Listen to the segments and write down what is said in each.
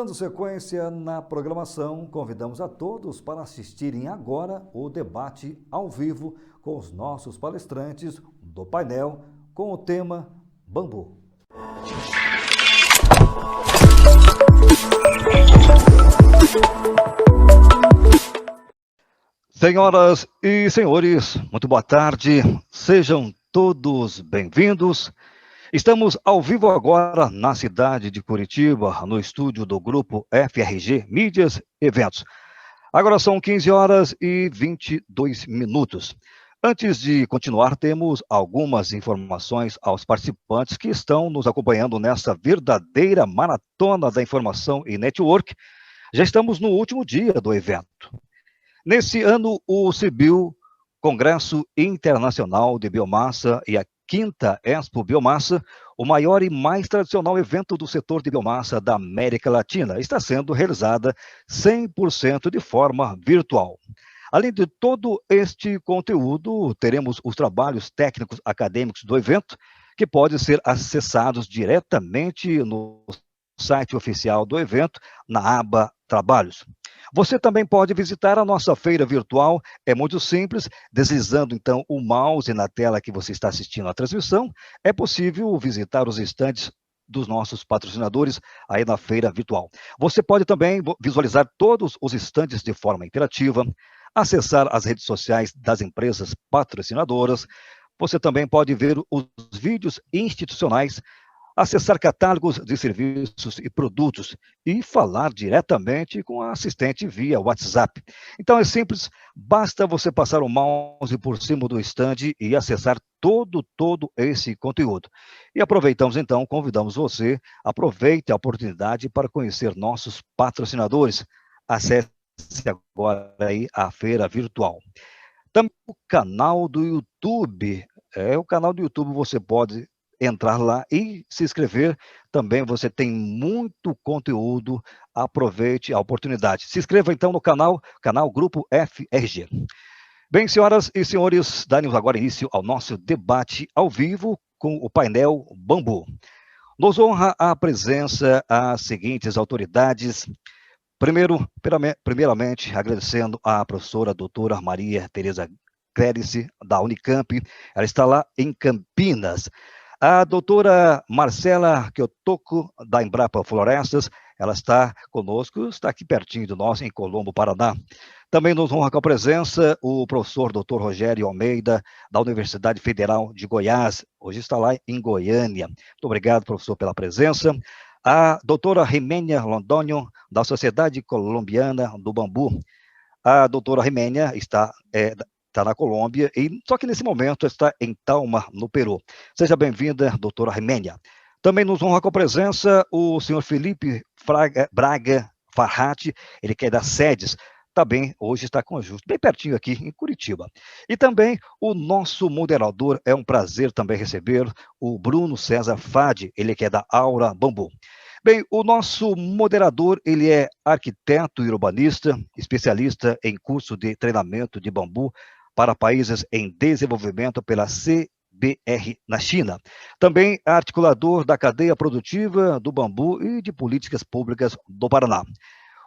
Dando sequência na programação, convidamos a todos para assistirem agora o debate ao vivo com os nossos palestrantes do painel com o tema Bambu. Senhoras e senhores, muito boa tarde, sejam todos bem-vindos. Estamos ao vivo agora na cidade de Curitiba, no estúdio do grupo FRG Mídias Eventos. Agora são 15 horas e 22 minutos. Antes de continuar, temos algumas informações aos participantes que estão nos acompanhando nessa verdadeira maratona da informação e network. Já estamos no último dia do evento. Nesse ano, o CBio, Congresso Internacional de Biomassa, e a 5ª Expo Biomassa, o maior e mais tradicional evento do setor de biomassa da América Latina, está sendo realizada 100% de forma virtual. Além de todo este conteúdo, teremos os trabalhos técnicos acadêmicos do evento, que podem ser acessados diretamente no site oficial do evento, na aba Trabalhos. Você também pode visitar a nossa feira virtual, é muito simples, deslizando então o mouse na tela que você está assistindo à transmissão, é possível visitar os estandes dos nossos patrocinadores aí na feira virtual. Você pode também visualizar todos os estandes de forma interativa, acessar as redes sociais das empresas patrocinadoras, você também pode ver os vídeos institucionais, acessar catálogos de serviços e produtos e falar diretamente com a assistente via WhatsApp. Então é simples, basta você passar o mouse por cima do stand e acessar todo esse conteúdo. E aproveitamos então, convidamos você, aproveite a oportunidade para conhecer nossos patrocinadores. Acesse agora aí a feira virtual. Também o canal do YouTube. O canal do YouTube você pode entrar lá e se inscrever. Também você tem muito conteúdo, aproveite a oportunidade. Se inscreva então no canal Grupo FRG. Bem, senhoras e senhores, damos agora início ao nosso debate ao vivo com o painel Bambu. Nos honra a presença às seguintes autoridades. Primeiramente, agradecendo à professora doutora Maria Tereza Clérice, da Unicamp, ela está lá em Campinas. A doutora Marcela Kiyotoko, da Embrapa Florestas, ela está conosco, está aqui pertinho de nós, em Colombo, Paraná. Também nos honra com a presença o professor doutor Rogério Almeida, da Universidade Federal de Goiás, hoje está lá em Goiânia. Muito obrigado, professor, pela presença. A doutora Rimênia Londônio, da Sociedade Colombiana do Bambu. A doutora Rimênia está na Colômbia, só que nesse momento está em Talma, no Peru. Seja bem-vinda, doutora Rimênia. Também nos honra com a presença o senhor Felipe Braga Farhat, ele que é da SEDES, também hoje está com a Justo, bem pertinho aqui em Curitiba. E também o nosso moderador, é um prazer também receber o Bruno César Fadi, ele que é da Aura Bambu. Bem, o nosso moderador, ele é arquiteto e urbanista, especialista em curso de treinamento de bambu para países em desenvolvimento pela CBR na China. Também é articulador da cadeia produtiva do bambu e de políticas públicas do Paraná.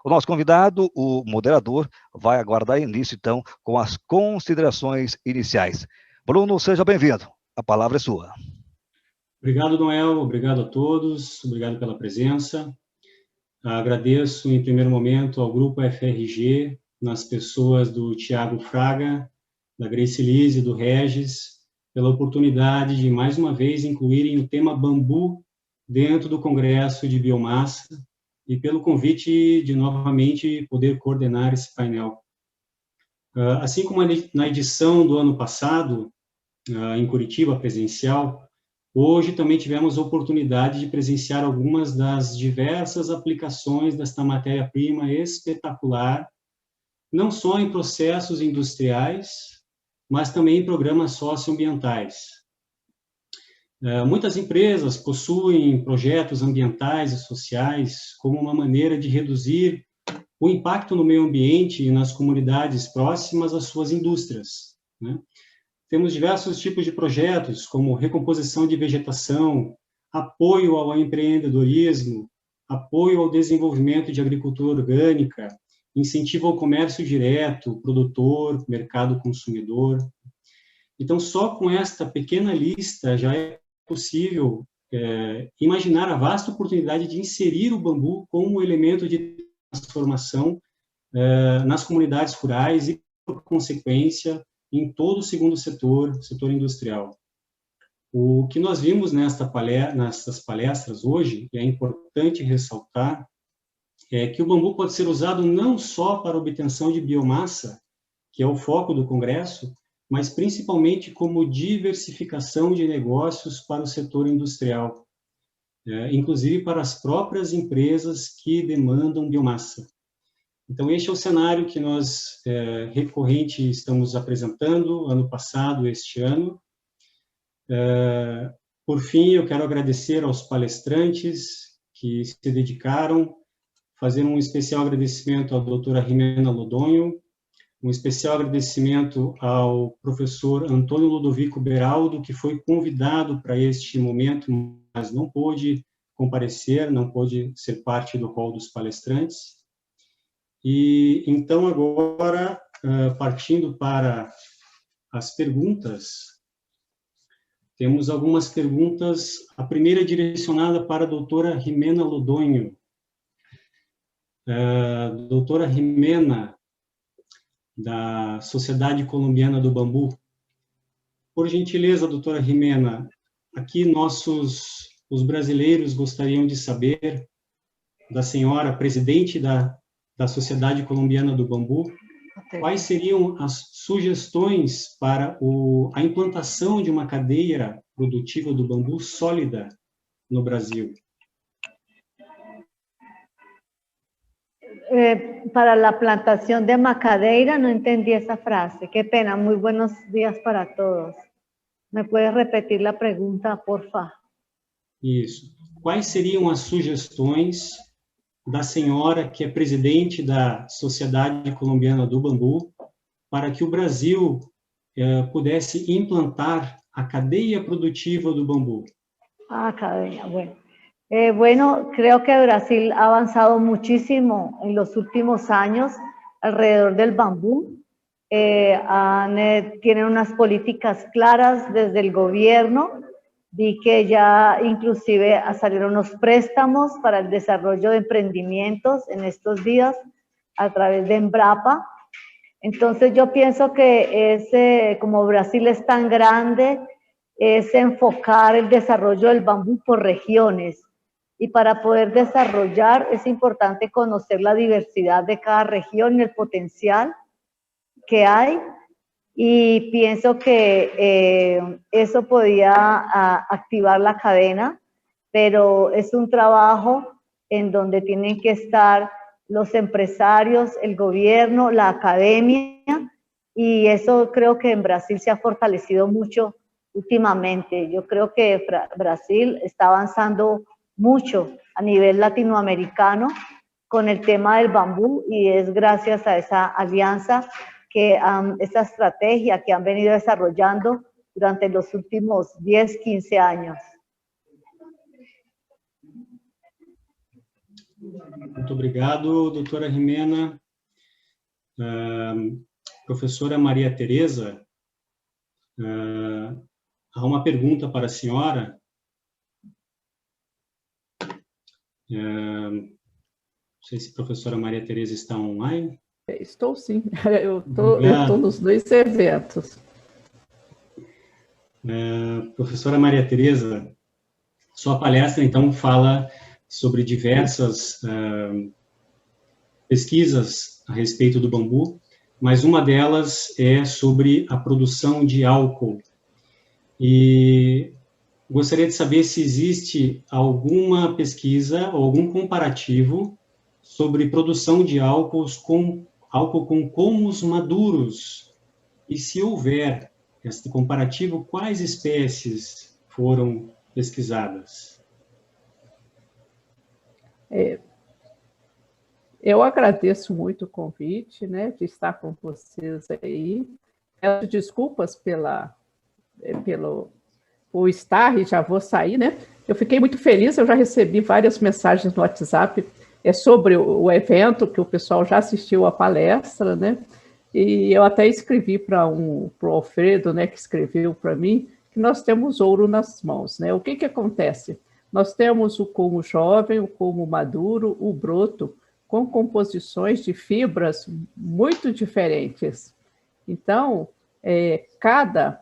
O nosso convidado, o moderador, vai aguardar início, então, com as considerações iniciais. Bruno, seja bem-vindo. A palavra é sua. Obrigado, Noel. Obrigado a todos. Obrigado pela presença. Agradeço, em primeiro momento, ao Grupo FRG, nas pessoas do Tiago Fraga, da Grace Lise, do Regis, pela oportunidade de, mais uma vez, incluírem o tema bambu dentro do Congresso de Biomassa e pelo convite de, novamente, poder coordenar esse painel. Assim como na edição do ano passado, em Curitiba, presencial, hoje também tivemos a oportunidade de presenciar algumas das diversas aplicações desta matéria-prima espetacular, não só em processos industriais, mas também em programas socioambientais. Muitas empresas possuem projetos ambientais e sociais como uma maneira de reduzir o impacto no meio ambiente e nas comunidades próximas às suas indústrias, né? Temos diversos tipos de projetos, como recomposição de vegetação, apoio ao empreendedorismo, apoio ao desenvolvimento de agricultura orgânica, incentivo ao comércio direto, produtor, mercado consumidor. Então, só com esta pequena lista já é possível imaginar a vasta oportunidade de inserir o bambu como elemento de transformação nas comunidades rurais e, por consequência, em todo o segundo setor industrial. O que nós vimos nessas palestras hoje, e é importante ressaltar, é que o bambu pode ser usado não só para obtenção de biomassa, que é o foco do Congresso, mas principalmente como diversificação de negócios para o setor industrial, inclusive para as próprias empresas que demandam biomassa. Então, este é o cenário que nós, recorrente, estamos apresentando, ano passado, este ano. Por fim, eu quero agradecer aos palestrantes que se dedicaram, fazer um especial agradecimento à doutora Jimena Lodonho, um especial agradecimento ao professor Antônio Ludovico Beraldo, que foi convidado para este momento, mas não pôde comparecer, não pôde ser parte do hall dos palestrantes. E então, agora, partindo para as perguntas, temos algumas perguntas. A primeira é direcionada para a doutora Jimena Lodonho. Doutora Jimena, da Sociedade Colombiana do Bambu. Por gentileza, doutora Jimena, aqui os brasileiros gostariam de saber da senhora, presidente da Sociedade Colombiana do Bambu, quais seriam as sugestões para a implantação de uma cadeia produtiva do bambu sólida no Brasil? Para la plantación de macadeira, no entendí esa frase. Qué pena, muy buenos días para todos. ¿Me puedes repetir la pregunta, porfa? Isso. Quais seriam as sugestões da senhora, que é presidente da Sociedade Colombiana do Bambu, para que o Brasil pudesse implantar a cadeia produtiva do bambu? Cadeia, bueno. Bueno, creo que Brasil ha avanzado muchísimo en los últimos años alrededor del bambú. Tienen unas políticas claras desde el gobierno. Vi que ya inclusive salieron unos préstamos para el desarrollo de emprendimientos en estos días a través de Embrapa. Entonces yo pienso que como Brasil es tan grande, es enfocar el desarrollo del bambú por regiones. Y para poder desarrollar es importante conocer la diversidad de cada región y el potencial que hay. Y pienso que eso podía activar la cadena, pero es un trabajo en donde tienen que estar los empresarios, el gobierno, la academia, y eso creo que en Brasil se ha fortalecido mucho últimamente. Yo creo que Brasil está avanzando mucho a nivel latinoamericano con el tema del bambú, y es gracias a esa alianza, esa estrategia que han venido desarrollando durante los últimos 10, 15 años. Muito obrigado, doutora Jimena. Professora Maria Tereza, há uma pergunta para a senhora. Não sei se a professora Maria Tereza está online. Estou sim, eu estou nos dois eventos. Professora Maria Tereza, sua palestra, então, fala sobre diversas pesquisas a respeito do bambu, mas uma delas é sobre a produção de álcool. E gostaria de saber se existe alguma pesquisa ou algum comparativo sobre produção de álcool com colmos maduros. E se houver esse comparativo, quais espécies foram pesquisadas? Eu agradeço muito o convite, né, de estar com vocês aí. Peço desculpas pelo o estar e já vou sair, né? Eu fiquei muito feliz, eu já recebi várias mensagens no WhatsApp sobre o evento, que o pessoal já assistiu à palestra, né? E eu até escrevi para o Alfredo, né, que escreveu para mim, que nós temos ouro nas mãos, né? O que acontece? Nós temos o colmo jovem, o colmo maduro, o broto, com composições de fibras muito diferentes. Então, cada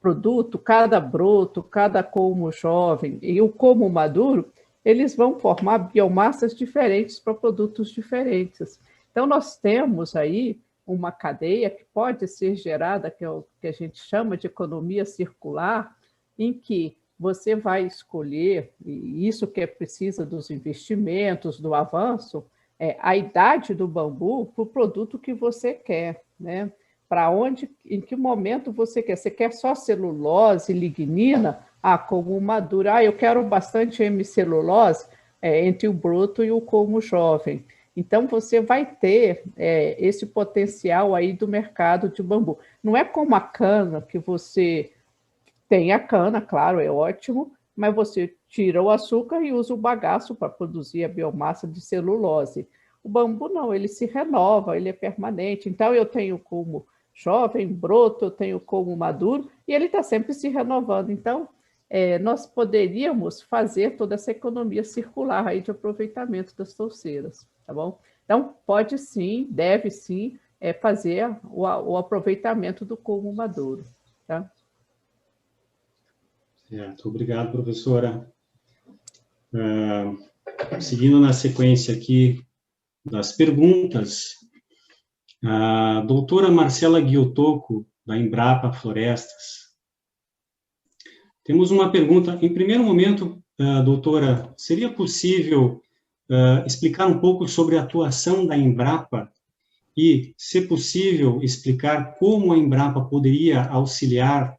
produto, cada broto, cada colmo jovem e o colmo maduro, eles vão formar biomassas diferentes para produtos diferentes. Então, nós temos aí uma cadeia que pode ser gerada, que é o que a gente chama de economia circular, em que você vai escolher, e isso que precisa dos investimentos, do avanço, a idade do bambu para o produto que você quer, né? Para onde, em que momento você quer? Você quer só celulose, lignina? Como madura. Eu quero bastante hemicelulose entre o broto e o colmo jovem. Então, você vai ter esse potencial aí do mercado de bambu. Não é como a cana, que você tem a cana, claro, é ótimo, mas você tira o açúcar e usa o bagaço para produzir a biomassa de celulose. O bambu não, ele se renova, ele é permanente. Então, eu tenho como jovem, broto, eu tenho como maduro, e ele está sempre se renovando. Então, nós poderíamos fazer toda essa economia circular aí de aproveitamento das touceiras, tá bom? Então, pode sim, deve sim, fazer o aproveitamento do colmo maduro, tá? Certo, obrigado, professora. Seguindo na sequência aqui das perguntas, a doutora Marcela Guiotoco, da Embrapa Florestas. Temos uma pergunta. Em primeiro momento, doutora, seria possível explicar um pouco sobre a atuação da Embrapa e, se possível, explicar como a Embrapa poderia auxiliar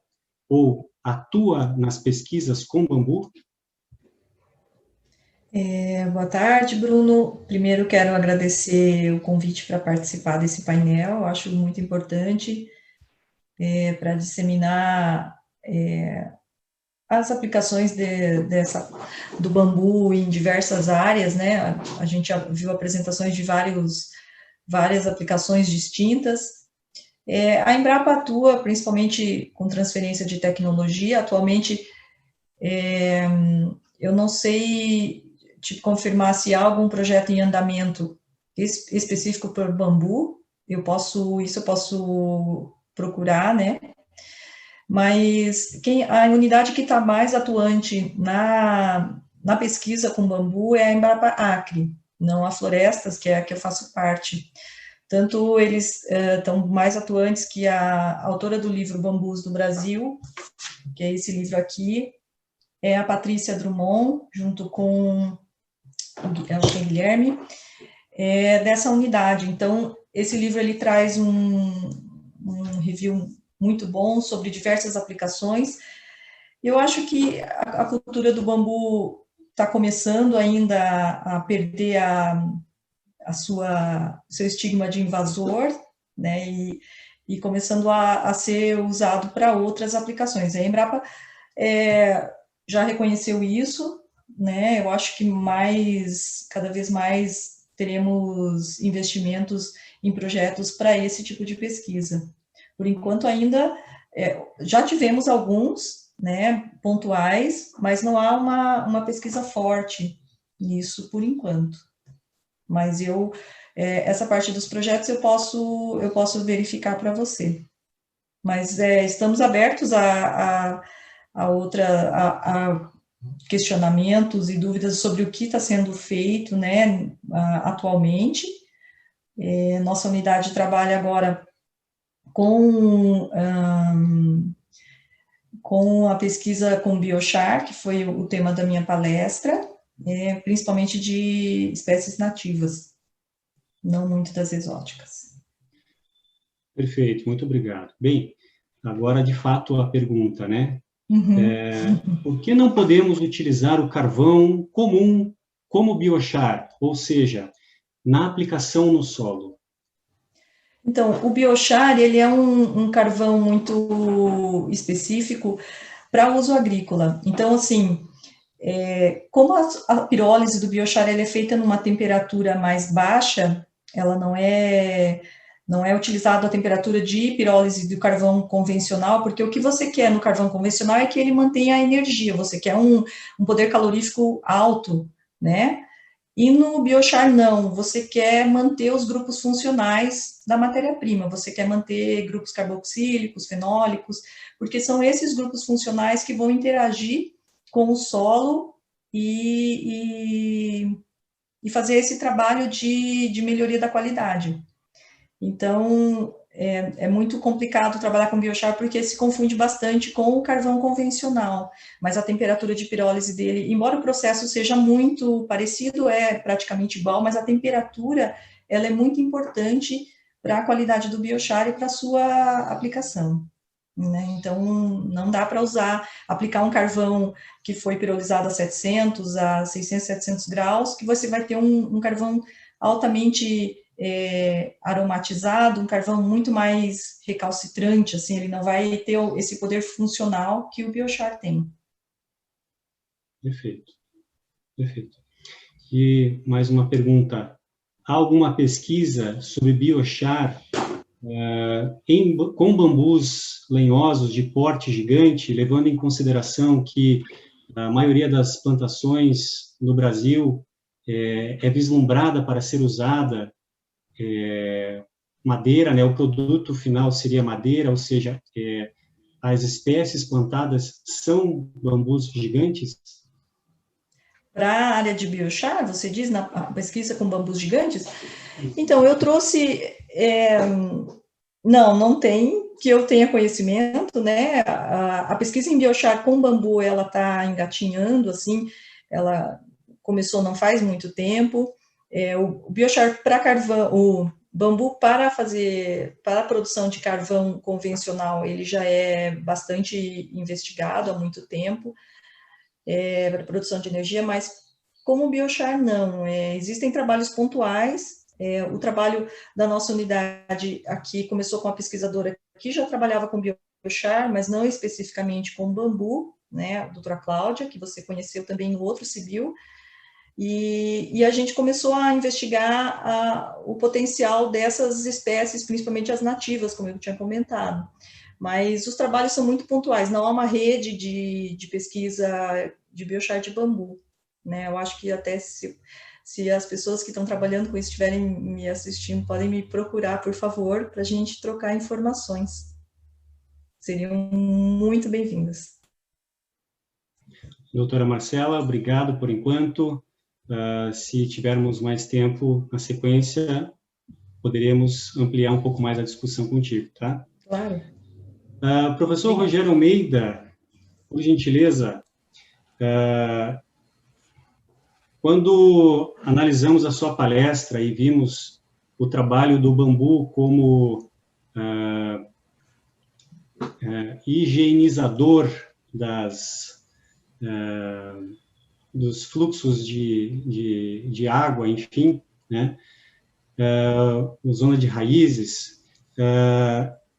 ou atua nas pesquisas com bambu? Boa tarde, Bruno. Primeiro, quero agradecer o convite para participar desse painel. Eu acho muito importante para disseminar as aplicações do bambu em diversas áreas, né? A gente já viu apresentações de várias aplicações distintas. A Embrapa atua principalmente com transferência de tecnologia. Atualmente, eu não sei te confirmar se há algum projeto em andamento específico para bambu. Eu posso procurar, né? Mas a unidade que está mais atuante na pesquisa com bambu é a Embrapa Acre, não a Florestas, que é a que eu faço parte. Tanto eles estão mais atuantes que a autora do livro Bambus do Brasil, que é esse livro aqui, é a Patrícia Drummond, junto com o Guilherme, dessa unidade. Então, esse livro ele traz um review muito bom sobre diversas aplicações. Eu acho que a cultura do bambu está começando ainda a perder seu estigma de invasor, né, e começando a ser usado para outras aplicações. A Embrapa já reconheceu isso, né? Eu acho que cada vez mais teremos investimentos em projetos para esse tipo de pesquisa. Por enquanto, ainda já tivemos alguns, né, pontuais, mas não há uma pesquisa forte nisso por enquanto. Mas essa parte dos projetos eu posso verificar para você. Mas estamos abertos a questionamentos e dúvidas sobre o que está sendo feito, né, atualmente. Nossa unidade trabalha agora com a pesquisa com biochar, que foi o tema da minha palestra, principalmente de espécies nativas, não muito das exóticas. Perfeito, muito obrigado. Bem, agora, de fato, a pergunta, né? Por que não podemos utilizar o carvão comum como biochar, ou seja, na aplicação no solo? Então, o biochar, ele é um carvão muito específico para uso agrícola. Então, assim, como a pirólise do biochar ela é feita numa temperatura mais baixa, ela não é utilizada a temperatura de pirólise do carvão convencional, porque o que você quer no carvão convencional é que ele mantenha a energia, você quer um poder calorífico alto, né? E no biochar não, você quer manter os grupos funcionais da matéria-prima, você quer manter grupos carboxílicos, fenólicos, porque são esses grupos funcionais que vão interagir com o solo e fazer esse trabalho de melhoria da qualidade. Então, é muito complicado trabalhar com biochar porque se confunde bastante com o carvão convencional, mas a temperatura de pirólise dele, embora o processo seja muito parecido, é praticamente igual, mas a temperatura, ela é muito importante para a qualidade do biochar e para a sua aplicação, né? Então, não dá para aplicar um carvão que foi pirolizado a 700, a 600, 700 graus, que você vai ter um carvão altamente aromatizado, um carvão muito mais recalcitrante, assim, ele não vai ter esse poder funcional que o biochar tem. Perfeito, perfeito. E mais uma pergunta, há alguma pesquisa sobre biochar com bambus lenhosos de porte gigante, levando em consideração que a maioria das plantações no Brasil é vislumbrada para ser usada madeira, né? O produto final seria madeira, ou seja, as espécies plantadas são bambus gigantes? Para a área de biochar, você diz, na pesquisa com bambus gigantes? Então, eu trouxe... não tem, que eu tenha conhecimento, né? A pesquisa em biochar com bambu, ela está engatinhando, assim, ela começou não faz muito tempo. O biochar para carvão, o bambu para a produção de carvão convencional, ele já é bastante investigado há muito tempo, para a produção de energia, mas como o biochar não. Existem trabalhos pontuais. O trabalho da nossa unidade aqui começou com a pesquisadora que já trabalhava com biochar, mas não especificamente com bambu, né, a doutora Cláudia, que você conheceu também no outro CBio, e a gente começou a investigar o potencial dessas espécies, principalmente as nativas, como eu tinha comentado. Mas os trabalhos são muito pontuais, não há uma rede de pesquisa de biochar de bambu, né? Eu acho que até se as pessoas que estão trabalhando com isso estiverem me assistindo, podem me procurar, por favor, para a gente trocar informações. Seriam muito bem-vindas. Doutora Marcela, obrigado por enquanto. Se tivermos mais tempo na sequência, poderemos ampliar um pouco mais a discussão contigo, tá? Claro. Professor Rogério Almeida, por gentileza, quando analisamos a sua palestra e vimos o trabalho do bambu como higienizador dos fluxos de água, enfim, né, zona de raízes,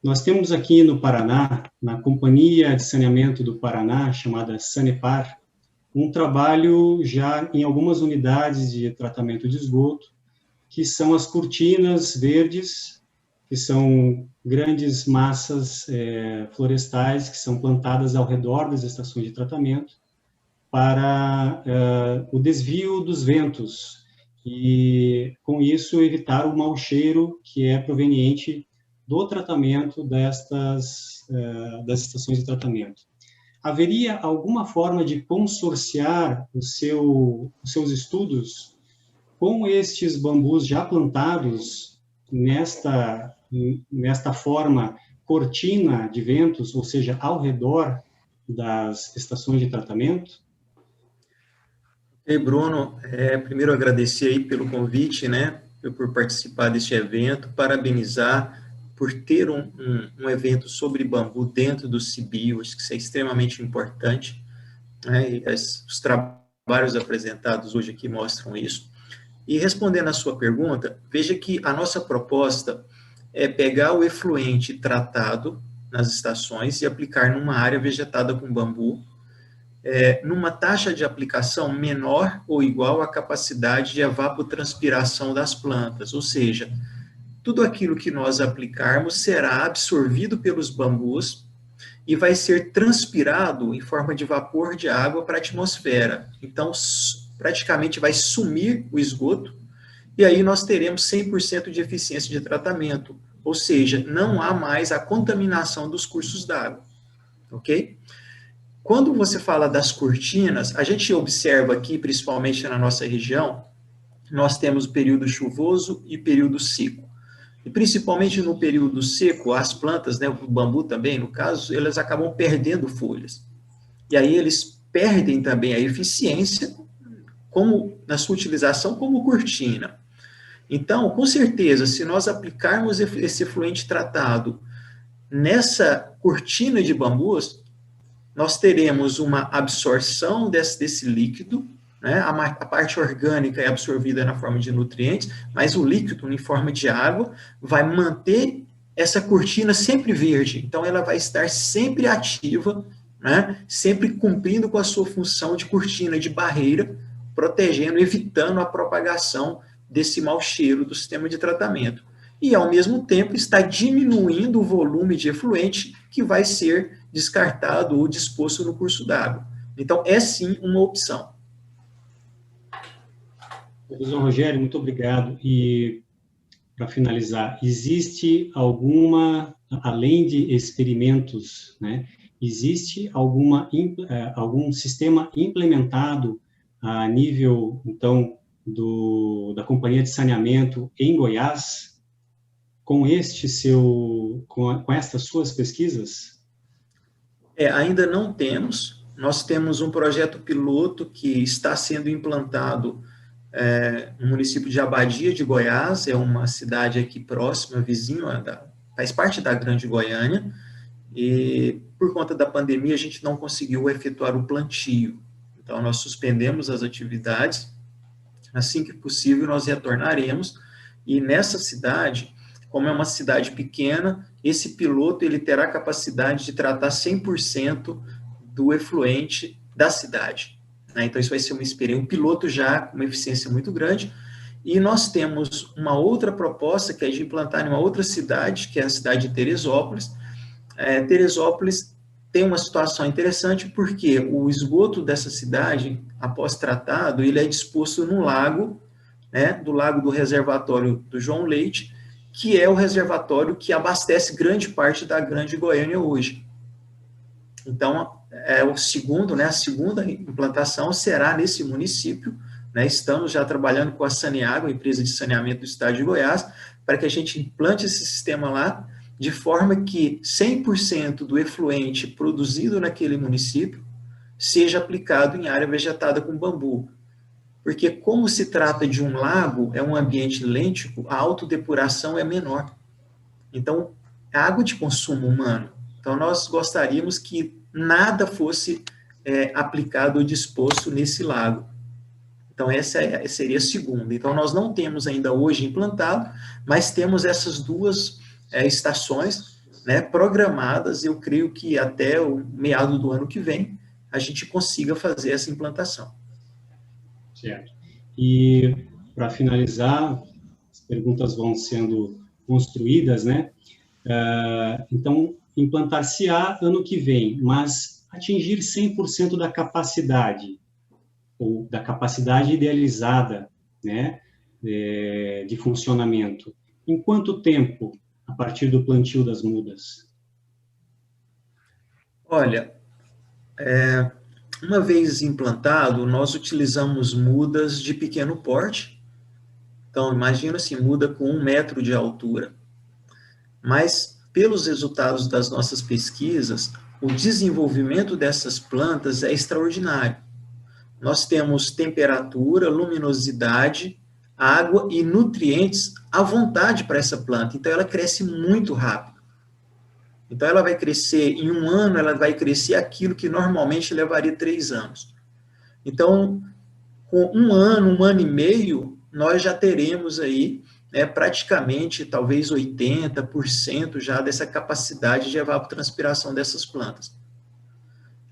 nós temos aqui no Paraná, na Companhia de Saneamento do Paraná, chamada Sanepar, um trabalho já em algumas unidades de tratamento de esgoto, que são as cortinas verdes, que são grandes massas florestais que são plantadas ao redor das estações de tratamento para o desvio dos ventos e, com isso, evitar o mau cheiro que é proveniente do tratamento das estações de tratamento. Haveria alguma forma de consorciar os seus estudos com estes bambus já plantados nesta forma cortina de ventos, ou seja, ao redor das estações de tratamento? Ei, Bruno, primeiro agradecer aí pelo convite, né, por participar deste evento, parabenizar por ter um evento sobre bambu dentro do CBio, acho que isso é extremamente importante, né, e os trabalhos apresentados hoje aqui mostram isso. E respondendo à sua pergunta, veja que a nossa proposta é pegar o efluente tratado nas estações e aplicar numa área vegetada com bambu, numa taxa de aplicação menor ou igual à capacidade de evapotranspiração das plantas, ou seja, tudo aquilo que nós aplicarmos será absorvido pelos bambus e vai ser transpirado em forma de vapor de água para a atmosfera. Então, praticamente vai sumir o esgoto, e aí nós teremos 100% de eficiência de tratamento, ou seja, não há mais a contaminação dos cursos d'água, ok? Quando você fala das cortinas, a gente observa aqui, principalmente na nossa região, nós temos o período chuvoso e período seco. E principalmente no período seco, as plantas, né, o bambu também, no caso, elas acabam perdendo folhas. E aí eles perdem também a eficiência como na sua utilização como cortina. Então, com certeza, se nós aplicarmos esse efluente tratado nessa cortina de bambus, nós teremos uma absorção desse líquido, né? A parte orgânica é absorvida na forma de nutrientes, mas o líquido, em forma de água, vai manter essa cortina sempre verde. Então, ela vai estar sempre ativa, né? Sempre cumprindo com a sua função de cortina, de barreira, protegendo, evitando a propagação desse mau cheiro do sistema de tratamento. E, ao mesmo tempo, está diminuindo o volume de efluente que vai ser descartado ou disposto no curso d'água. Então, é sim uma opção. Professor Rogério, muito obrigado. E, para finalizar, existe alguma, além de experimentos, né, existe algum sistema implementado a nível, então, da Companhia de Saneamento em Goiás, com estas suas pesquisas? Ainda não temos. Nós temos um projeto piloto que está sendo implantado no município de Abadia de Goiás, é uma cidade aqui próxima, vizinho, faz parte da Grande Goiânia, e por conta da pandemia a gente não conseguiu efetuar o plantio. Então nós suspendemos as atividades. Assim que possível, nós retornaremos, e nessa cidade, como é uma cidade pequena, esse piloto ele terá capacidade de tratar 100% do efluente da cidade, né? Então, isso vai ser um piloto já com uma eficiência muito grande, e nós temos uma outra proposta, que é de implantar em uma outra cidade, que é a cidade de Teresópolis. Teresópolis tem uma situação interessante, porque o esgoto dessa cidade, após tratado, ele é disposto no lago, né, do lago do reservatório do João Leite, que é o reservatório que abastece grande parte da Grande Goiânia hoje. Então, a segunda implantação será nesse município, né? Estamos já trabalhando com a Saneágua, a empresa de saneamento do estado de Goiás, para que a gente implante esse sistema lá, de forma que 100% do efluente produzido naquele município seja aplicado em área vegetada com bambu. Porque como se trata de um lago, é um ambiente lêntico, a autodepuração é menor. Então, é água de consumo humano. Então, nós gostaríamos que nada fosse aplicado ou disposto nesse lago. Então, essa seria a segunda. Então, nós não temos ainda hoje implantado, mas temos essas duas estações, né, programadas. Eu creio que até o meado do ano que vem a gente consiga fazer essa implantação. Certo. E, para finalizar, as perguntas vão sendo construídas, né? Então, implantar-se-á ano que vem, mas atingir 100% da capacidade, ou da capacidade idealizada, né, de funcionamento. Em quanto tempo, a partir do plantio das mudas? Olha, uma vez implantado, nós utilizamos mudas de pequeno porte. Então, imagina assim, muda com 1 metro de altura. Mas, pelos resultados das nossas pesquisas, o desenvolvimento dessas plantas é extraordinário. Nós temos temperatura, luminosidade, água e nutrientes à vontade para essa planta. Então, ela cresce muito rápido. Então, ela vai crescer, em 1 ano, ela vai crescer aquilo que normalmente levaria 3 anos. Então, com 1 ano e meio, nós já teremos aí é praticamente, talvez 80% já dessa capacidade de evapotranspiração dessas plantas.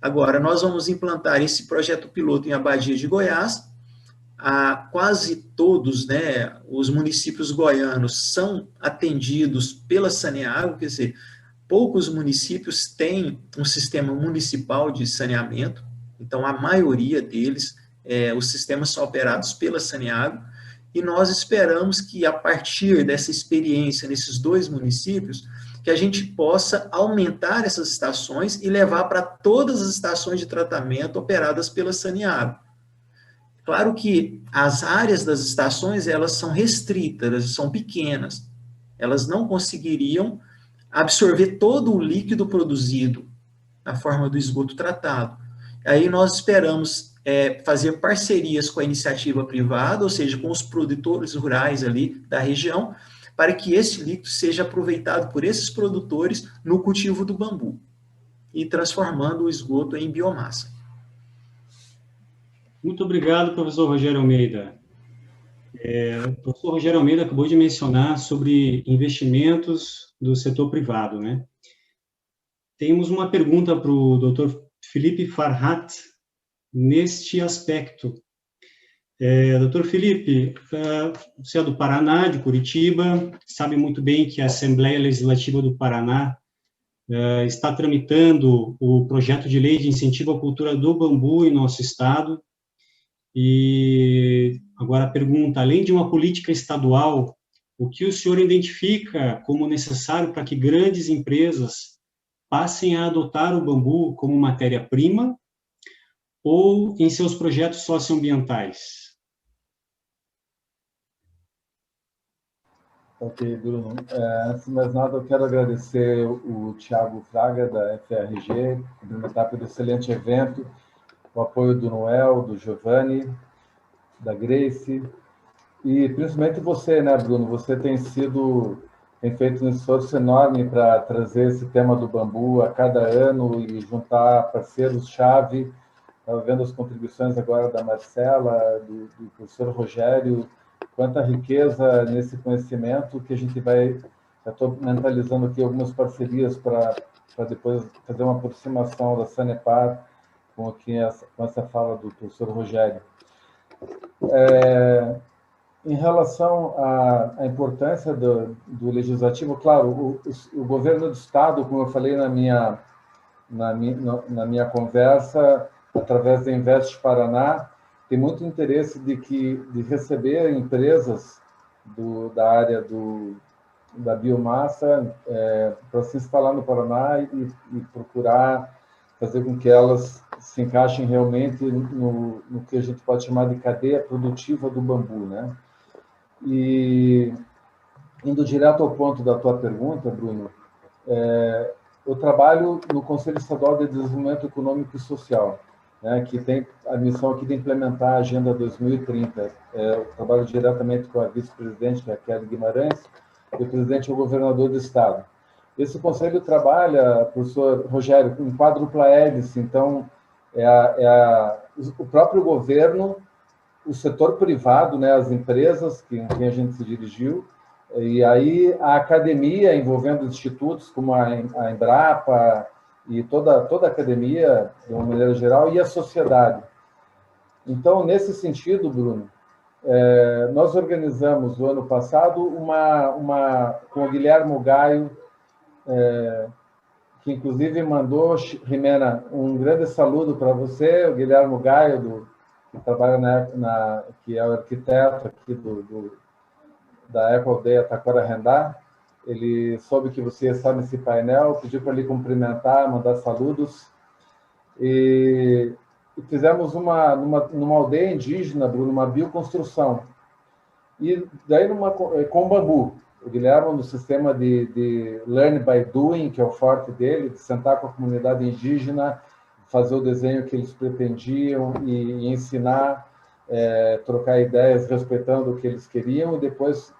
Agora, nós vamos implantar esse projeto piloto em Abadia de Goiás. Quase todos, né, os municípios goianos são atendidos pela Saneago, quer dizer, poucos municípios têm um sistema municipal de saneamento, então a maioria deles, os sistemas são operados pela Saneago, e nós esperamos que a partir dessa experiência nesses 2 municípios, que a gente possa aumentar essas estações e levar para todas as estações de tratamento operadas pela Saneago. Claro que as áreas das estações, elas são restritas, elas são pequenas, elas não conseguiriam absorver todo o líquido produzido na forma do esgoto tratado. Aí nós esperamos fazer parcerias com a iniciativa privada, ou seja, com os produtores rurais ali da região, para que esse líquido seja aproveitado por esses produtores no cultivo do bambu e transformando o esgoto em biomassa. Muito obrigado, professor Rogério Almeida. O professor Rogério Almeida acabou de mencionar sobre investimentos do setor privado, né? Temos uma pergunta para o Dr. Felipe Farhat neste aspecto. Dr. Felipe, você é do Paraná, de Curitiba, sabe muito bem que a Assembleia Legislativa do Paraná está tramitando o projeto de lei de incentivo à cultura do bambu em nosso estado. E agora a pergunta, além de uma política estadual, o que o senhor identifica como necessário para que grandes empresas passem a adotar o bambu como matéria-prima ou em seus projetos socioambientais? Ok, Bruno. Antes de mais nada, eu quero agradecer o Thiago Fraga, da FRG, cumprimentar pelo excelente evento, o apoio do Noel, do Giovanni, da Grace, e principalmente você, né, Bruno? Você tem feito um esforço enorme para trazer esse tema do bambu a cada ano e juntar parceiros-chave. Estava vendo as contribuições agora da Marcela, do professor Rogério, quanta riqueza nesse conhecimento que a gente vai... Já estou mentalizando aqui algumas parcerias para depois fazer uma aproximação da Sanepar com essa fala do professor Rogério. Em relação à importância do legislativo, claro, o governo do Estado, como eu falei na minha conversa, através da Invest Paraná, tem muito interesse de receber empresas da área da biomassa para se instalar no Paraná e procurar fazer com que elas se encaixem realmente no que a gente pode chamar de cadeia produtiva do bambu, né? E, indo direto ao ponto da tua pergunta, Bruno, eu trabalho no Conselho Estadual de Desenvolvimento Econômico e Social, né, que tem a missão aqui de implementar a Agenda 2030. Eu trabalho diretamente com a vice-presidente, que é a Kelly Guimarães, e o presidente é o governador do Estado. Esse conselho trabalha, professor Rogério, em quádrupla hélice, então, o próprio governo, o setor privado, né, as empresas em quem a gente se dirigiu, e aí a academia, envolvendo institutos como a Embrapa e toda a academia, de uma maneira geral, e a sociedade. Então, nesse sentido, Bruno, nós organizamos, no ano passado, com o Guilherme Gaio, que inclusive mandou, Jimena, um grande saludo para você, o Guilherme Gaio, que trabalha que é o arquiteto aqui da Ecoaldeia Taquara Rendá. Ele soube que você está nesse painel, pediu para lhe cumprimentar, mandar saludos. E fizemos numa aldeia indígena, Bruno, uma bioconstrução. E daí com bambu. O Guilherme, no sistema de Learn by Doing, que é o forte dele, de sentar com a comunidade indígena, fazer o desenho que eles pretendiam e ensinar, trocar ideias respeitando o que eles queriam, e depois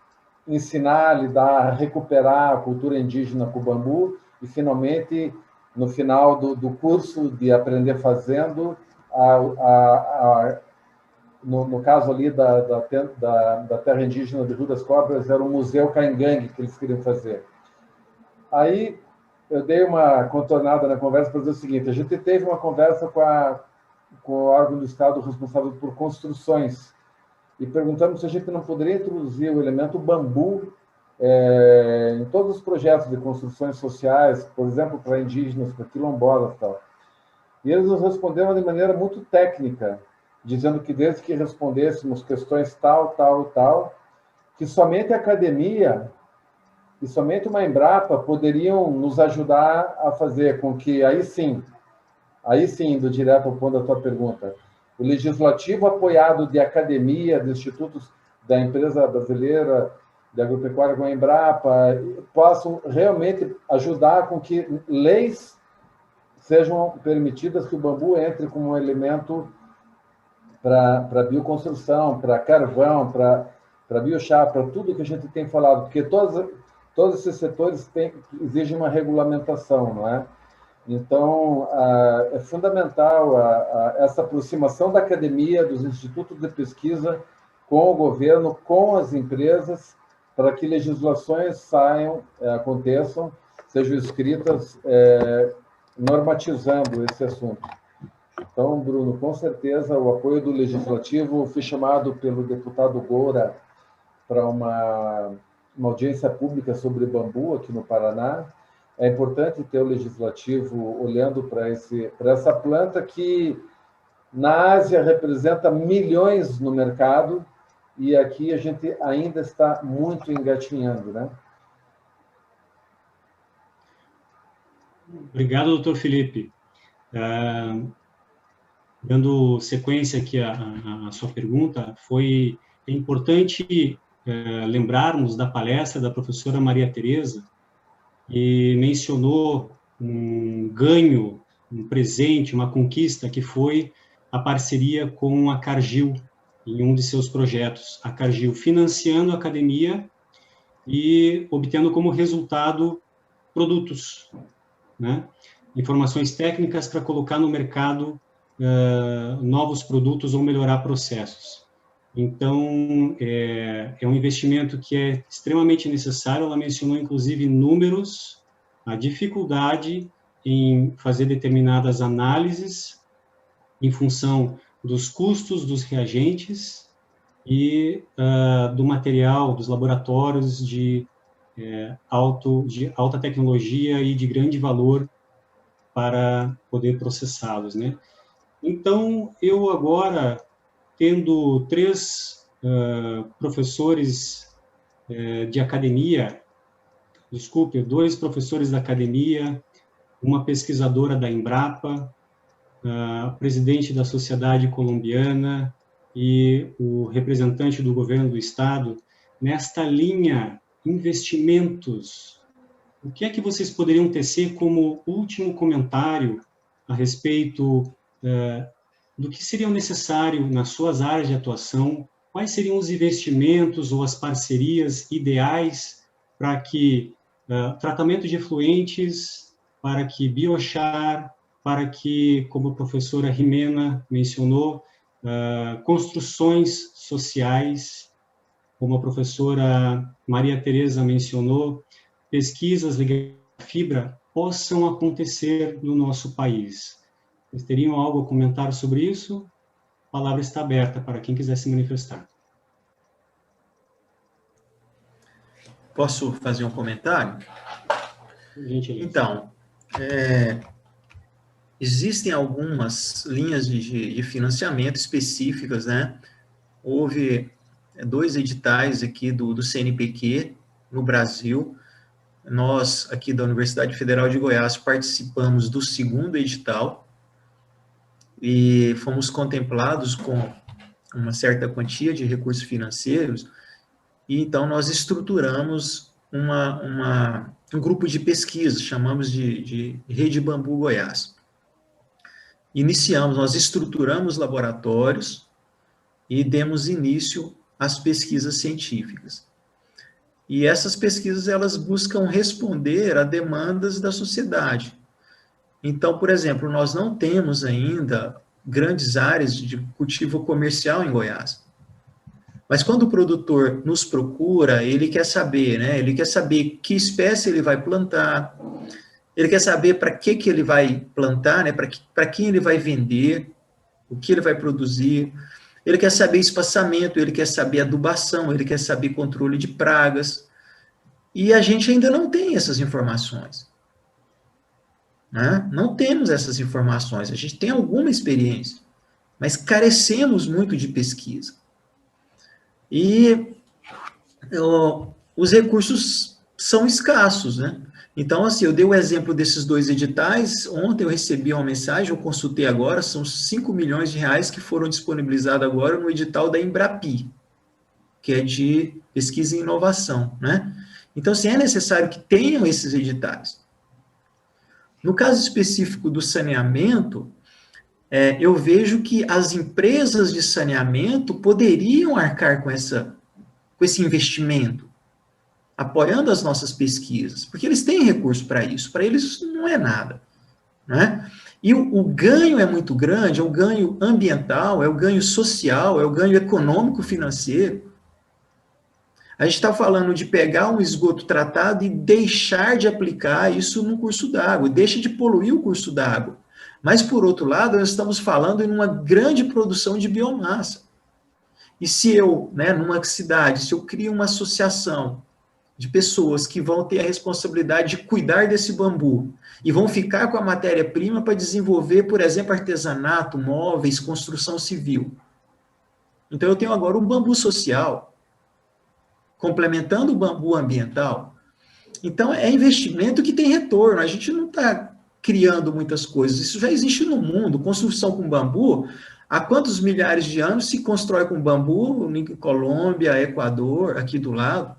ensinar, lidar, recuperar a cultura indígena com o bambu, e finalmente, no final do curso de Aprender Fazendo, no caso ali da terra indígena de Rio das Cobras, era um museu Caingangue que eles queriam fazer. Aí eu dei uma contornada na conversa para dizer o seguinte: a gente teve uma conversa com o órgão do Estado responsável por construções e perguntamos se a gente não poderia introduzir o elemento bambu em todos os projetos de construções sociais, por exemplo, para indígenas, para quilombolas e tal. E eles nos responderam de maneira muito técnica, dizendo que desde que respondêssemos questões tal, que somente a academia e somente uma Embrapa poderiam nos ajudar a fazer com que, aí sim, indo direto ao ponto da tua pergunta, o legislativo apoiado de academia, de institutos da empresa brasileira de agropecuária com a Embrapa, possam realmente ajudar com que leis sejam permitidas que o bambu entre como um elemento para bioconstrução, para carvão, para biochar, para tudo que a gente tem falado, porque todos esses setores exigem uma regulamentação, não é? Então, é fundamental essa aproximação da academia, dos institutos de pesquisa com o governo, com as empresas, para que legislações aconteçam, sejam escritas, normatizando esse assunto. Então, Bruno, com certeza, o apoio do Legislativo, fui chamado pelo deputado Goura para uma audiência pública sobre bambu aqui no Paraná. É importante ter o Legislativo olhando para essa planta que, na Ásia, representa milhões no mercado, e aqui a gente ainda está muito engatinhando, né? Obrigado, doutor Felipe. Dando sequência aqui à sua pergunta, é importante lembrarmos da palestra da professora Maria Tereza, que mencionou um ganho, um presente, uma conquista, que foi a parceria com a Cargill, em um de seus projetos. A Cargill financiando a academia e obtendo como resultado produtos, né? Informações técnicas para colocar no mercado novos produtos ou melhorar processos. Então, é um investimento que é extremamente necessário. Ela mencionou, inclusive, números, a dificuldade em fazer determinadas análises em função dos custos dos reagentes e do material, dos laboratórios de alta tecnologia e de grande valor para poder processá-los, né? Então, eu agora, tendo 3 professores de academia, 2 professores da academia, uma pesquisadora da Embrapa, presidente da Sociedade Colombiana e o representante do governo do Estado, nesta linha investimentos, o que é que vocês poderiam tecer como último comentário a respeito do que seria necessário nas suas áreas de atuação? Quais seriam os investimentos ou as parcerias ideais para que tratamento de efluentes, para que biochar, para que, como a professora Jimena mencionou, construções sociais, como a professora Maria Tereza mencionou, pesquisas ligadas à fibra possam acontecer no nosso país? Vocês teriam algo a comentar sobre isso? A palavra está aberta para quem quiser se manifestar. Posso fazer um comentário? Gentileza. Então, existem algumas linhas de financiamento específicas, né? Houve 2 editais aqui do CNPq no Brasil. Nós, aqui da Universidade Federal de Goiás, participamos do 2º edital e fomos contemplados com uma certa quantia de recursos financeiros, e então nós estruturamos um grupo de pesquisa, chamamos de Rede Bambu Goiás. Nós estruturamos laboratórios e demos início às pesquisas científicas. E essas pesquisas, elas buscam responder a demandas da sociedade. Então, por exemplo, nós não temos ainda grandes áreas de cultivo comercial em Goiás. Mas quando o produtor nos procura, ele quer saber, né? Ele quer saber que espécie ele vai plantar, ele quer saber para que ele vai plantar, né? Para quem ele vai vender, o que ele vai produzir. Ele quer saber espaçamento, ele quer saber adubação, ele quer saber controle de pragas. E a gente ainda não tem essas informações. Né? Não temos essas informações. A gente tem alguma experiência, mas carecemos muito de pesquisa. E os recursos são escassos, né? Então, assim, eu dei o exemplo desses 2 editais. Ontem eu recebi uma mensagem, eu consultei agora, são 5 milhões de reais que foram disponibilizados agora no edital da Embrapi, que é de pesquisa e inovação, né? Então, assim, é necessário que tenham esses editais. No caso específico do saneamento, eu vejo que as empresas de saneamento poderiam arcar com esse investimento, apoiando as nossas pesquisas, porque eles têm recurso para isso, para eles isso não é nada, né? E o ganho é muito grande, é o ganho ambiental, é o ganho social, é o ganho econômico financeiro. A gente está falando de pegar um esgoto tratado e deixar de aplicar isso no curso d'água, deixa de poluir o curso d'água. Mas, por outro lado, nós estamos falando em uma grande produção de biomassa. E se eu, né, numa cidade, se eu crio uma associação de pessoas que vão ter a responsabilidade de cuidar desse bambu e vão ficar com a matéria-prima para desenvolver, por exemplo, artesanato, móveis, construção civil. Então, eu tenho agora um bambu social, complementando o bambu ambiental. Então, é investimento que tem retorno. A gente não está criando muitas coisas. Isso já existe no mundo. Construção com bambu, há quantos milhares de anos se constrói com bambu em Colômbia, Equador, aqui do lado?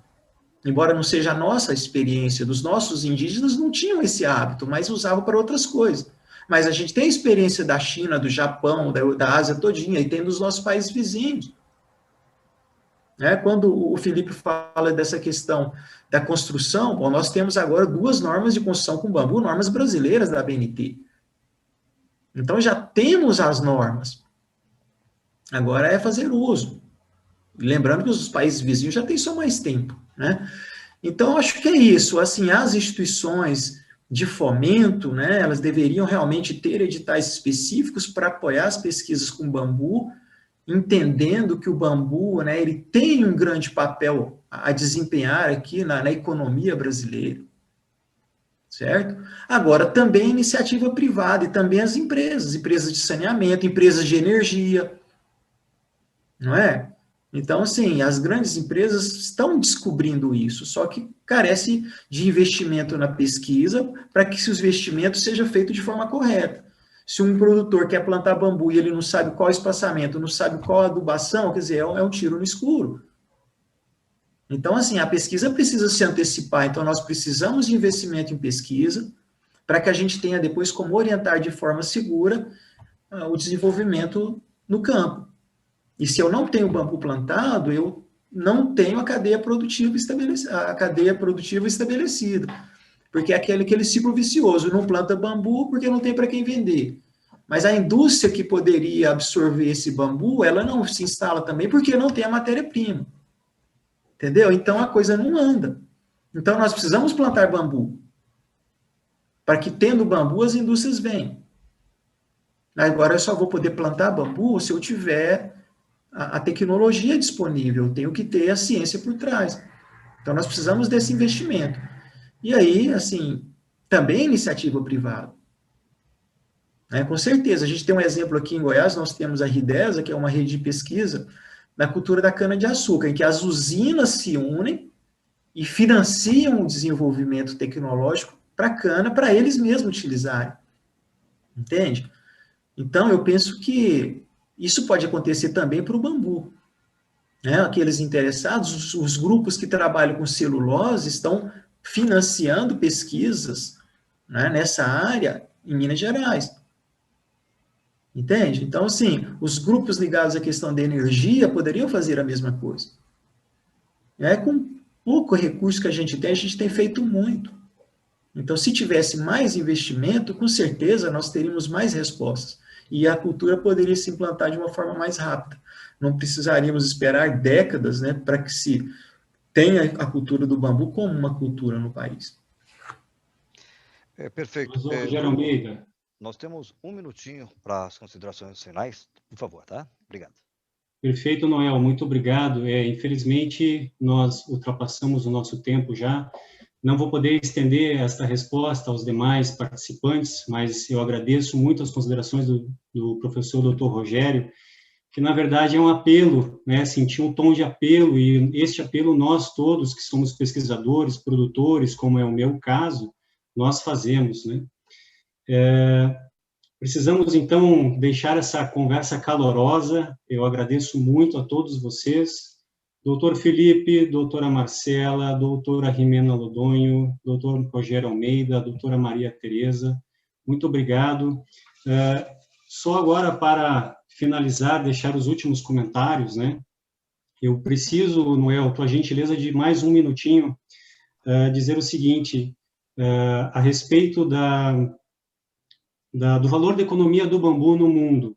Embora não seja a nossa experiência, dos nossos indígenas não tinham esse hábito, mas usavam para outras coisas. Mas a gente tem a experiência da China, do Japão, da Ásia todinha, e tem dos nossos países vizinhos. Quando o Felipe fala dessa questão da construção, bom, nós temos agora 2 normas de construção com bambu, normas brasileiras da ABNT. Então, já temos as normas. Agora é fazer uso. Lembrando que os países vizinhos já têm só mais tempo, né? Então, acho que é isso. Assim, as instituições de fomento, né, elas deveriam realmente ter editais específicos para apoiar as pesquisas com bambu, entendendo que o bambu, né, ele tem um grande papel a desempenhar aqui na economia brasileira, certo? Agora, também a iniciativa privada e também as empresas de saneamento, empresas de energia, não é? Então, assim, as grandes empresas estão descobrindo isso, só que carece de investimento na pesquisa para que esse investimento seja feito de forma correta. Se um produtor quer plantar bambu e ele não sabe qual espaçamento, não sabe qual adubação, quer dizer, é um tiro no escuro. Então, assim, a pesquisa precisa se antecipar, então nós precisamos de investimento em pesquisa para que a gente tenha depois como orientar de forma segura o desenvolvimento no campo. E se eu não tenho bambu plantado, eu não tenho a cadeia produtiva estabelecida. Porque é aquele ciclo vicioso, não planta bambu porque não tem para quem vender. Mas a indústria que poderia absorver esse bambu, ela não se instala também porque não tem a matéria-prima. Entendeu? Então a coisa não anda. Então nós precisamos plantar bambu. Para que tendo bambu as indústrias venham. Agora eu só vou poder plantar bambu se eu tiver a tecnologia disponível, eu tenho que ter a ciência por trás. Então nós precisamos desse investimento. E aí, assim, também iniciativa privada. Com certeza, a gente tem um exemplo aqui em Goiás, nós temos a RIDESA, que é uma rede de pesquisa na cultura da cana-de-açúcar, em que as usinas se unem e financiam o desenvolvimento tecnológico para a cana, para eles mesmos utilizarem. Entende? Então, eu penso que isso pode acontecer também para o bambu. Aqueles interessados, os grupos que trabalham com celulose estão financiando pesquisas, né, nessa área em Minas Gerais. Entende? Então, assim, os grupos ligados à questão da energia poderiam fazer a mesma coisa. Com pouco recurso que a gente tem feito muito. Então, se tivesse mais investimento, com certeza nós teríamos mais respostas. e a cultura poderia se implantar de uma forma mais rápida. Não precisaríamos esperar décadas, né, para que se tenha a cultura do bambu como uma cultura no país. Perfeito. Rogério Almeida. Nós temos um minutinho para as considerações finais, por favor, tá? Obrigado. Perfeito, Noel, muito obrigado. Infelizmente, nós ultrapassamos o nosso tempo já. Não vou poder estender esta resposta aos demais participantes, mas eu agradeço muito as considerações do professor Dr. Rogério, que, na verdade, é um apelo, né? Sentir um tom de apelo, e este apelo nós todos, que somos pesquisadores, produtores, como é o meu caso, nós fazemos, né? Precisamos, então, deixar essa conversa calorosa. Eu agradeço muito a todos vocês, doutor Felipe, doutora Marcela, doutora Rimena Lodonho, doutor Rogério Almeida, doutora Maria Tereza, muito obrigado. Só agora, para finalizar, deixar os últimos comentários, né? Eu preciso, Noel, tua gentileza de mais um minutinho, dizer o seguinte, a respeito do valor da economia do bambu no mundo.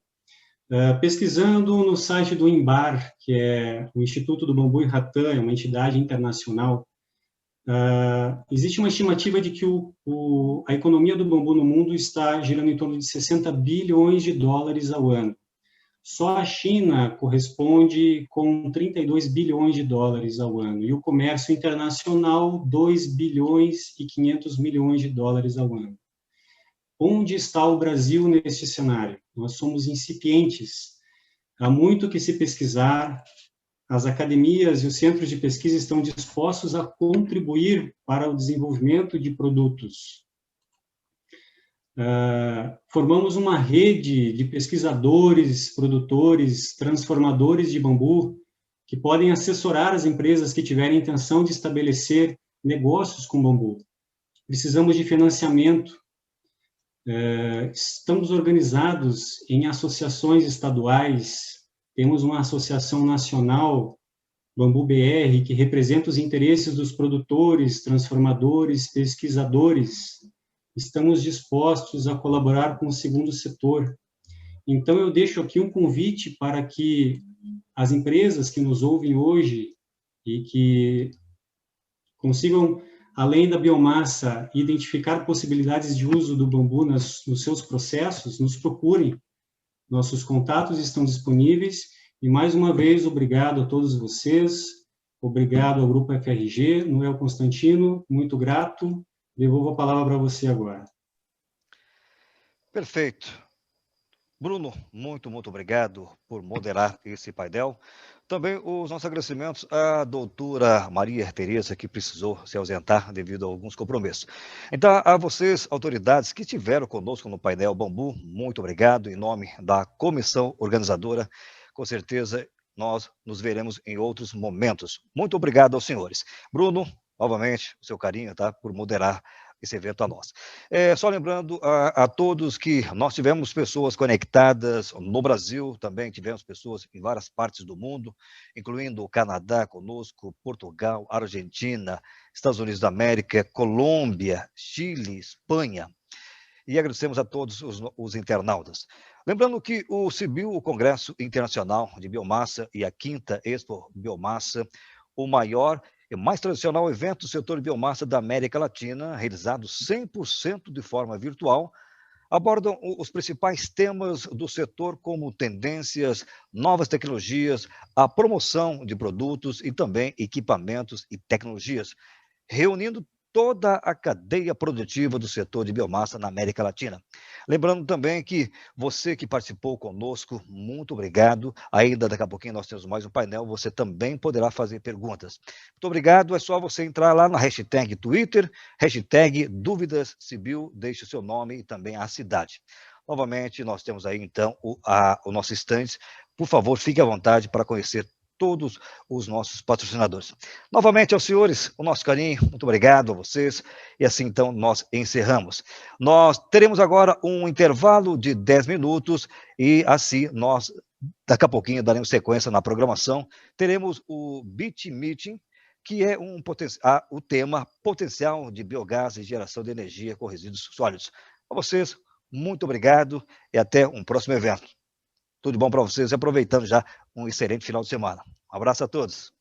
Pesquisando no site do INBAR, que é o Instituto do Bambu e Ratã, é uma entidade internacional, existe uma estimativa de que a economia do bambu no mundo está girando em torno de 60 bilhões de dólares ao ano. Só a China corresponde com 32 bilhões de dólares ao ano, e o comércio internacional, 2 bilhões e 500 milhões de dólares ao ano. Onde está o Brasil neste cenário? Nós somos incipientes. Há muito que se pesquisar. As academias e os centros de pesquisa estão dispostos a contribuir para o desenvolvimento de produtos. Formamos uma rede de pesquisadores, produtores, transformadores de bambu, que podem assessorar as empresas que tiverem intenção de estabelecer negócios com bambu. Precisamos de financiamento. Estamos organizados em associações estaduais, temos uma associação nacional, Bambu BR, que representa os interesses dos produtores, transformadores, pesquisadores. Estamos dispostos a colaborar com o segundo setor. Então, eu deixo aqui um convite para que as empresas que nos ouvem hoje e que consigam, além da biomassa, identificar possibilidades de uso do bambu nos seus processos, nos procurem. Nossos contatos estão disponíveis. E, mais uma vez, obrigado a todos vocês. Obrigado ao Grupo FRG. Noel Constantino, muito grato. Devolvo a palavra para você agora. Perfeito. Bruno, muito obrigado por moderar esse painel. Também os nossos agradecimentos à doutora Maria Tereza, que precisou se ausentar devido a alguns compromissos. Então, a vocês, autoridades que estiveram conosco no painel Bambu, muito obrigado em nome da comissão organizadora. Com certeza, nós nos veremos em outros momentos. Muito obrigado aos senhores. Bruno, novamente, o seu carinho, tá, por moderar esse evento a nós. Só lembrando a todos que nós tivemos pessoas conectadas no Brasil, também tivemos pessoas em várias partes do mundo, incluindo o Canadá conosco, Portugal, Argentina, Estados Unidos da América, Colômbia, Chile, Espanha. E agradecemos a todos os internautas. Lembrando que o CIBio, o Congresso Internacional de Biomassa, e a 5ª Expo Biomassa, o maior e mais tradicional evento do setor de biomassa da América Latina, realizado 100% de forma virtual, abordam os principais temas do setor, como tendências, novas tecnologias, a promoção de produtos e também equipamentos e tecnologias, reunindo toda a cadeia produtiva do setor de biomassa na América Latina. Lembrando também que você que participou conosco, muito obrigado. Ainda daqui a pouquinho nós temos mais um painel, você também poderá fazer perguntas. Muito obrigado, é só você entrar lá na hashtag Twitter, hashtag Dúvidas Cibio, deixe o seu nome e também a cidade. Novamente, nós temos aí então o nosso stand. Por favor, fique à vontade para conhecer todos os nossos patrocinadores. Novamente aos senhores, o nosso carinho, muito obrigado a vocês, e assim então nós encerramos. Nós teremos agora um intervalo de 10 minutos, e assim nós, daqui a pouquinho, daremos sequência na programação, teremos o Beat Meeting, que é o tema potencial de biogás e geração de energia com resíduos sólidos. A vocês, Muito obrigado e até um próximo evento. Tudo de bom para vocês e aproveitando já um excelente final de semana. Um abraço a todos.